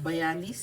42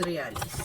43,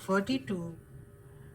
42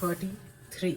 43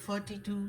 42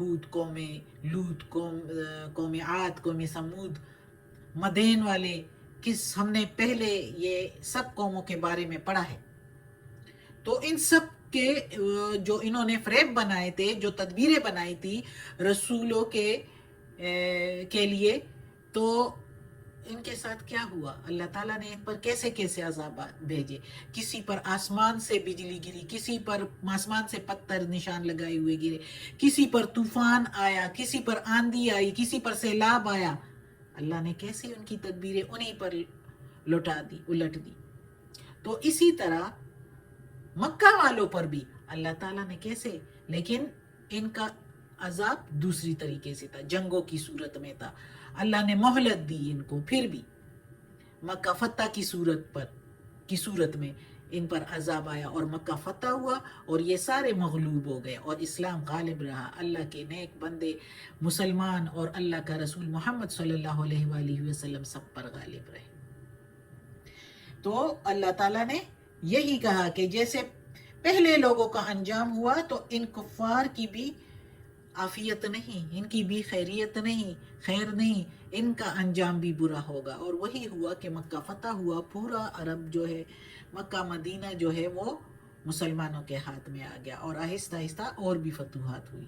ہود قوم لوط قوم عاد قوم سمود مدین والے ہم نے پہلے یہ سب قوموں کے بارے میں پڑھا ہے. تو ان سب کے جو انہوں نے فریب بنائے تھے، جو تدبیریں بنائی تھی رسولوں کے لیے، تو ان کے ساتھ کیا ہوا؟ اللہ تعالیٰ نے ان پر کیسے کیسے عذاب بھیجے. کسی پر آسمان سے بجلی گری، کسی پر آسمان سے پتھر نشان لگائے ہوئے گرے، کسی پر طوفان آیا، کسی پر آندھی آئی، کسی پر سیلاب آیا. اللہ نے کیسے ان کی تدبیریں انہیں پر الٹ دی. تو اسی طرح مکہ والوں پر بھی اللہ تعالیٰ نے کیسے، لیکن ان کا عذاب دوسری طریقے سے تھا، جنگوں کی صورت میں تھا. اللہ نے مہلت دی ان کو، پھر بھی مکہ فتح کی صورت میں ان پر عذاب آیا اور مکہ فتح ہوا اور یہ سارے مغلوب ہو گئے اور اسلام غالب رہا. اللہ کے نیک بندے مسلمان اور اللہ کا رسول محمد صلی اللہ علیہ وآلہ وسلم سب پر غالب رہے. تو اللہ تعالیٰ نے یہی کہا کہ جیسے پہلے لوگوں کا انجام ہوا تو ان کفار کی بھی عافیت نہیں، ان کی بھی خیریت نہیں، خیر نہیں، ان کا انجام بھی برا ہوگا. اور وہی ہوا کہ مکہ فتح ہوا، پورا عرب جو ہے، مکہ مدینہ جو ہے وہ مسلمانوں کے ہاتھ میں آ گیا اور آہستہ آہستہ اور بھی فتوحات ہوئی.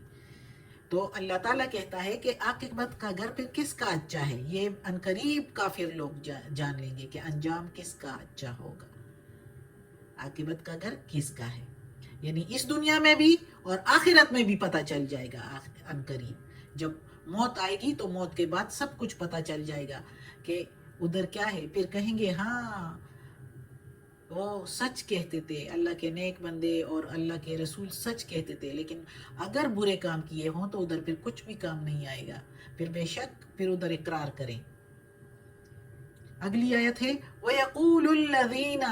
تو اللہ تعالیٰ کہتا ہے کہ عاقبت کا گھر پھر کس کا اچھا ہے. یہ عنقریب کافر لوگ جان لیں گے کہ انجام کس کا اچھا ہوگا، عاقبت کا گھر کس کا ہے. یعنی اس دنیا میں بھی اور آخرت میں بھی پتہ چل جائے گا عنقریب. جب موت آئے گی تو موت کے بعد سب کچھ پتہ چل جائے گا کہ ادھر کیا ہے. پھر کہیں گے ہاں وہ سچ کہتے تھے، اللہ کے نیک بندے اور اللہ کے رسول سچ کہتے تھے، لیکن اگر برے کام کیے ہوں تو ادھر پھر کچھ بھی کام نہیں آئے گا. پھر بے شک پھر ادھر اقرار کریں. اگلی آیت ہے وَيَقُولُ الَّذِينَ،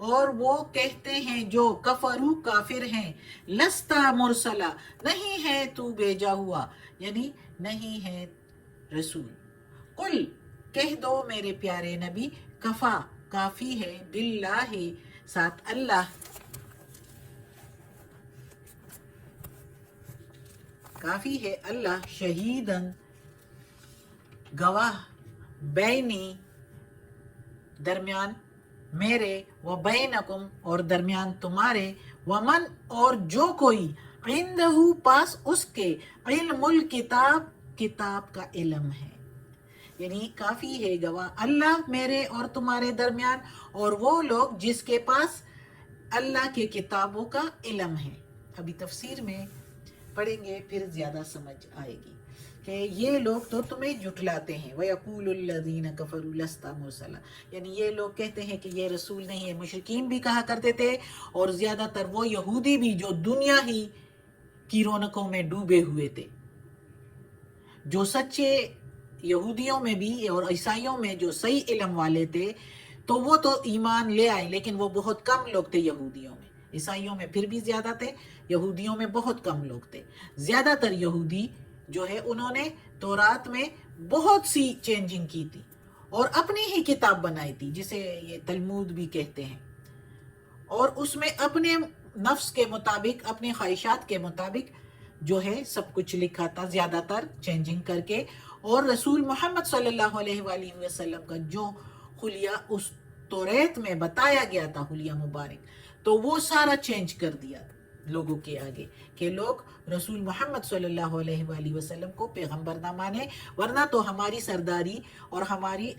اور وہ کہتے ہیں جو کفروا کافر ہیں، لَسْتَ مُرْسَلًا، نہیں ہے تو بھیجا ہوا، یعنی نہیں ہے رسول. قل، کہہ دو میرے پیارے نبی، کفا، کافی ہے، باللہ، ساتھ اللہ، کافی ہے اللہ، شہیدن، گواہ، بینی، درمیان میرے، و بینکم، اور درمیان تمہارے، ومن، اور جو کوئی، عندہ، پاس اس کے، علم الکتاب، کتاب کا علم ہے. یعنی کافی ہے گواہ اللہ میرے اور تمہارے درمیان اور وہ لوگ جس کے پاس اللہ کے کتابوں کا علم ہے. ابھی تفسیر میں پڑھیں گے پھر زیادہ سمجھ آئے گی کہ یہ لوگ تو تمہیں جھٹلاتے ہیں. وَيَقُولُ الَّذِينَ كَفَرُوا لَسْتَ مُرْسَلًا، یعنی یہ لوگ کہتے ہیں کہ یہ رسول نہیں ہے. مشرکین بھی کہا کرتے تھے اور زیادہ تر وہ یہودی بھی جو دنیا ہی کی رونقوں میں ڈوبے ہوئے تھے. جو سچے یہودیوں میں بھی اور عیسائیوں میں جو صحیح علم والے تھے تو وہ تو ایمان لے آئے، لیکن وہ بہت کم لوگ تھے یہودیوں میں. عیسائیوں میں پھر بھی زیادہ تھے، یہودیوں میں بہت کم لوگ تھے. زیادہ تر یہودی جو ہے انہوں نے تورات میں بہت سی چینجنگ کی تھی اور اپنی ہی کتاب بنائی تھی جسے یہ تلمود بھی کہتے ہیں، اور اس میں اپنے نفس کے مطابق، اپنی خواہشات کے مطابق جو ہے سب کچھ لکھا تھا، زیادہ تر چینجنگ کر کے. اور رسول محمد صلی اللہ علیہ وآلہ وسلم کا جو خلیہ اس توریت میں بتایا گیا تھا، خلیہ مبارک، تو وہ سارا چینج کر دیا لوگوں کے آگے کہ لوگ رسول محمد صلی اللہ علیہ وآلہ وسلم کو پیغمبر نہ مانے، ورنہ تو ہماری سرداری اور ہماری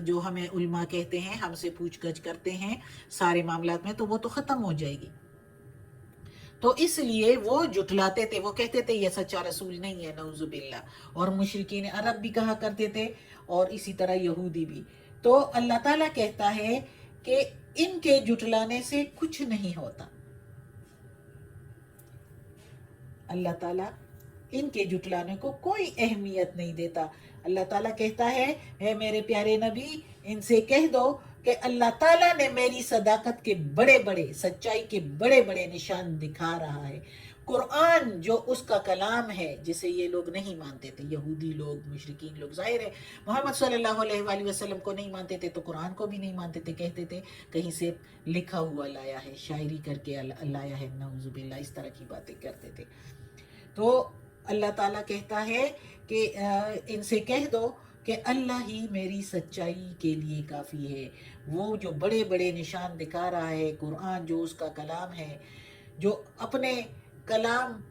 جو ہمیں علماء کہتے ہیں، ہم سے پوچھ گچھ کرتے ہیں سارے معاملات میں، تو وہ تو ختم ہو جائے گی. تو اس لیے وہ جھٹلاتے تھے، وہ کہتے تھے یہ سچا رسول نہیں ہے، نعوذ باللہ. اور مشرکین عرب بھی کہا کرتے تھے اور اسی طرح یہودی بھی. تو اللہ تعالیٰ کہتا ہے کہ ان کے جھٹلانے سے کچھ نہیں ہوتا. اللہ تعالیٰ ان کے جھٹلانے کو کوئی اہمیت نہیں دیتا. اللہ تعالیٰ کہتا ہے اے میرے پیارے نبی، ان سے کہہ دو کہ اللہ تعالیٰ نے میری صداقت کے بڑے بڑے، سچائی کے بڑے بڑے نشان دکھا رہا ہے. قرآن جو اس کا کلام ہے، جسے یہ لوگ نہیں مانتے تھے، یہودی لوگ، مشرکین لوگ، ظاہر ہے محمد صلی اللہ علیہ وآلہ وسلم کو نہیں مانتے تھے تو قرآن کو بھی نہیں مانتے تھے. کہتے تھے کہیں سے لکھا ہوا لایا ہے، شاعری کر کے لایا ہے، نعوذ باللہ، اس طرح کی باتیں کرتے تھے. تو اللہ تعالیٰ کہتا ہے کہ ان سے کہہ دو کہ اللہ ہی میری سچائی کے لیے کافی ہے. وہ جو بڑے بڑے نشان دکھا رہا ہے، قرآن جو اس کا کلام ہے، جو اپنے کلام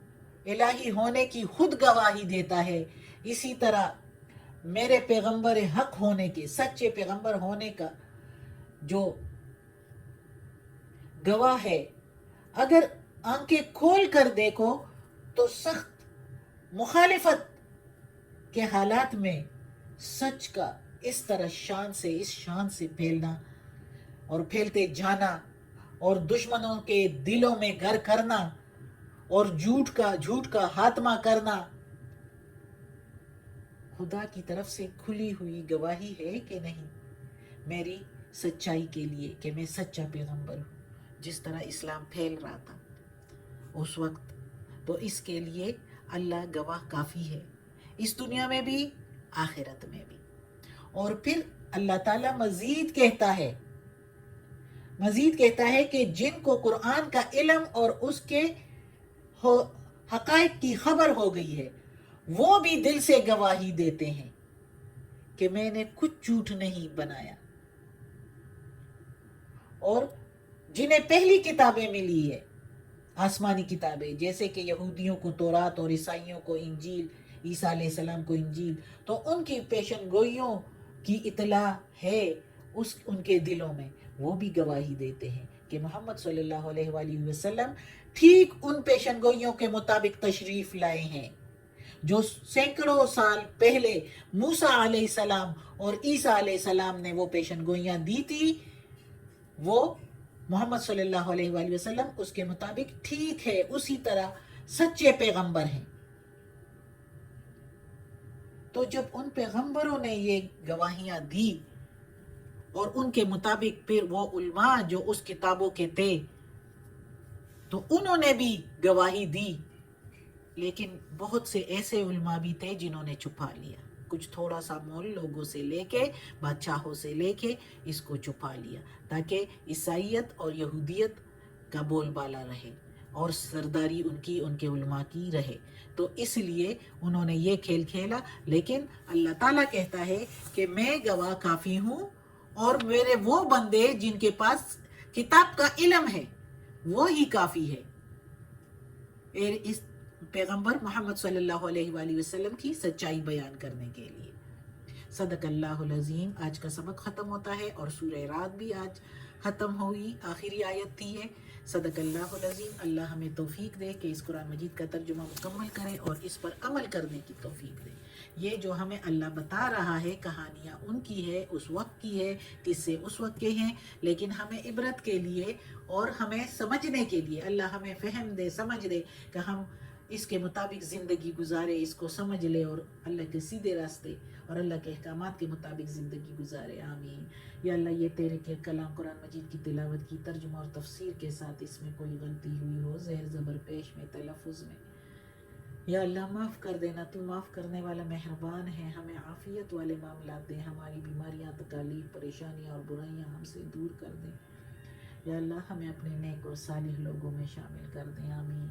الہی ہونے کی خود گواہی دیتا ہے، اسی طرح میرے پیغمبر حق ہونے کے، سچے پیغمبر ہونے کا جو گواہ ہے، اگر آنکھیں کھول کر دیکھو تو سخت مخالفت کے حالات میں سچ کا اس طرح اس شان سے پھیلنا اور پھیلتے جانا اور دشمنوں کے دلوں میں گھر کرنا اور جھوٹ کا خاتمہ کرنا، خدا کی طرف سے کھلی ہوئی گواہی ہے کہ نہیں میری سچائی کے لیے کہ میں سچا پیغمبر ہوں، جس طرح اسلام پھیل رہا تھا اس وقت. تو اس کے لیے اللہ گواہ کافی ہے، اس دنیا میں بھی آخرت میں بھی. اور پھر اللہ تعالیٰ مزید کہتا ہے کہ جن کو قرآن کا علم اور اس کے حقائق کی خبر ہو گئی ہے، وہ بھی دل سے گواہی دیتے ہیں کہ میں نے کچھ جھوٹ نہیں بنایا. اور جنہیں پہلی کتابیں ملی ہے، آسمانی کتابیں، جیسے کہ یہودیوں کو تورات اور عیسائیوں کو انجیل، عیسیٰ علیہ السلام کو انجیل، تو ان کی پیشن گوئیوں کی اطلاع ہے ان کے دلوں میں، وہ بھی گواہی دیتے ہیں کہ محمد صلی اللہ علیہ وآلہ وسلم ٹھیک ان پیشن گوئیوں کے مطابق تشریف لائے ہیں جو سینکڑوں سال پہلے موسیٰ علیہ السلام اور عیسیٰ علیہ السلام نے وہ پیشن گوئیاں دی تھی. وہ محمد صلی اللہ علیہ وآلہ وسلم اس کے مطابق ٹھیک ہے، اسی طرح سچے پیغمبر ہیں. تو جب ان پیغمبروں نے یہ گواہیاں دی اور ان کے مطابق پھر وہ علماء جو اس کتابوں کے تھے تو انہوں نے بھی گواہی دی، لیکن بہت سے ایسے علماء بھی تھے جنہوں نے چھپا لیا، کچھ تھوڑا سا مول لوگوں سے لے کے، بادشاہوں سے لے کے اس کو چھپا لیا تاکہ عیسائیت اور یہودیت کا بول بالا رہے اور سرداری ان کے علماء کی رہے. تو اس لیے انہوں نے یہ کھیل کھیلا. لیکن اللہ تعالیٰ کہتا ہے کہ میں گواہ کافی ہوں اور میرے وہ بندے جن کے پاس کتاب کا علم ہے وہ ہی کافی ہے اس پیغمبر محمد صلی اللہ علیہ وآلہ وسلم کی سچائی بیان کرنے کے لیے. صدق اللہ العظیم. آج کا سبق ختم ہوتا ہے اور سورہ رعد بھی آج ختم ہوئی، آخری آیت تھی ہے. صدق اللہ العظیم. اللہ ہمیں توفیق دے کہ اس قرآن مجید کا ترجمہ مکمل کریں اور اس پر عمل کرنے کی توفیق دے. یہ جو ہمیں اللہ بتا رہا ہے کہانیاں ان کی ہے، اس وقت کی ہے، قصے اس وقت کے ہیں، لیکن ہمیں عبرت کے لیے اور ہمیں سمجھنے کے لیے اللہ ہمیں فہم دے، سمجھ دے کہ ہم اس کے مطابق زندگی گزارے، اس کو سمجھ لے اور اللہ کے سیدھے راستے اور اللہ کے احکامات کے مطابق زندگی گزارے. آمین. یا اللہ یہ تیرے کے کلام قرآن مجید کی تلاوت کی، ترجمہ اور تفسیر کے ساتھ اس میں کوئی غلطی ہوئی ہو، زہر زبر پیش میں، تلفظ میں، یا اللہ معاف کر دینا، تو معاف کرنے والا مہربان ہے. ہمیں عافیت والے معاملات دیں، ہماری بیماریاں، تکالیف، پریشانیاں اور برائیاں ہم سے دور کر دیں. یا اللہ ہمیں اپنے نیک اور صالح لوگوں میں شامل کر دیں. آمین.